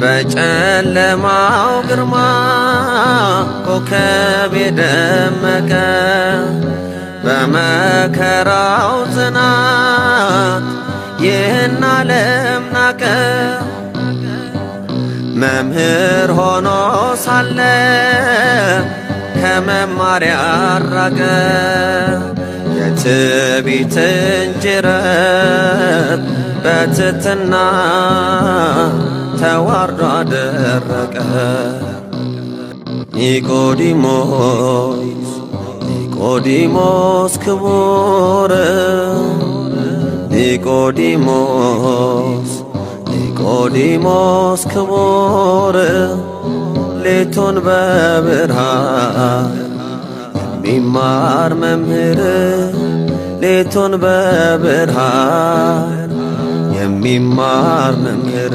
በጨለማው ግርማ ኮከብ የደመቀ በመከራው ጽናት ይህን ዓለም ናቀ። መምህር ሆኖ ሳለ ከመማር ያራቀ የትዕቢትን ጅረት በትሕትና ተዋርዶ አደረቀ። ኒቆዲሞስ ክቡር ኒቆዲሞስ ክቡር ሌቱን በብርሃን የሚማር መምህር ሌቱን በብርሃን የሚማር መምህር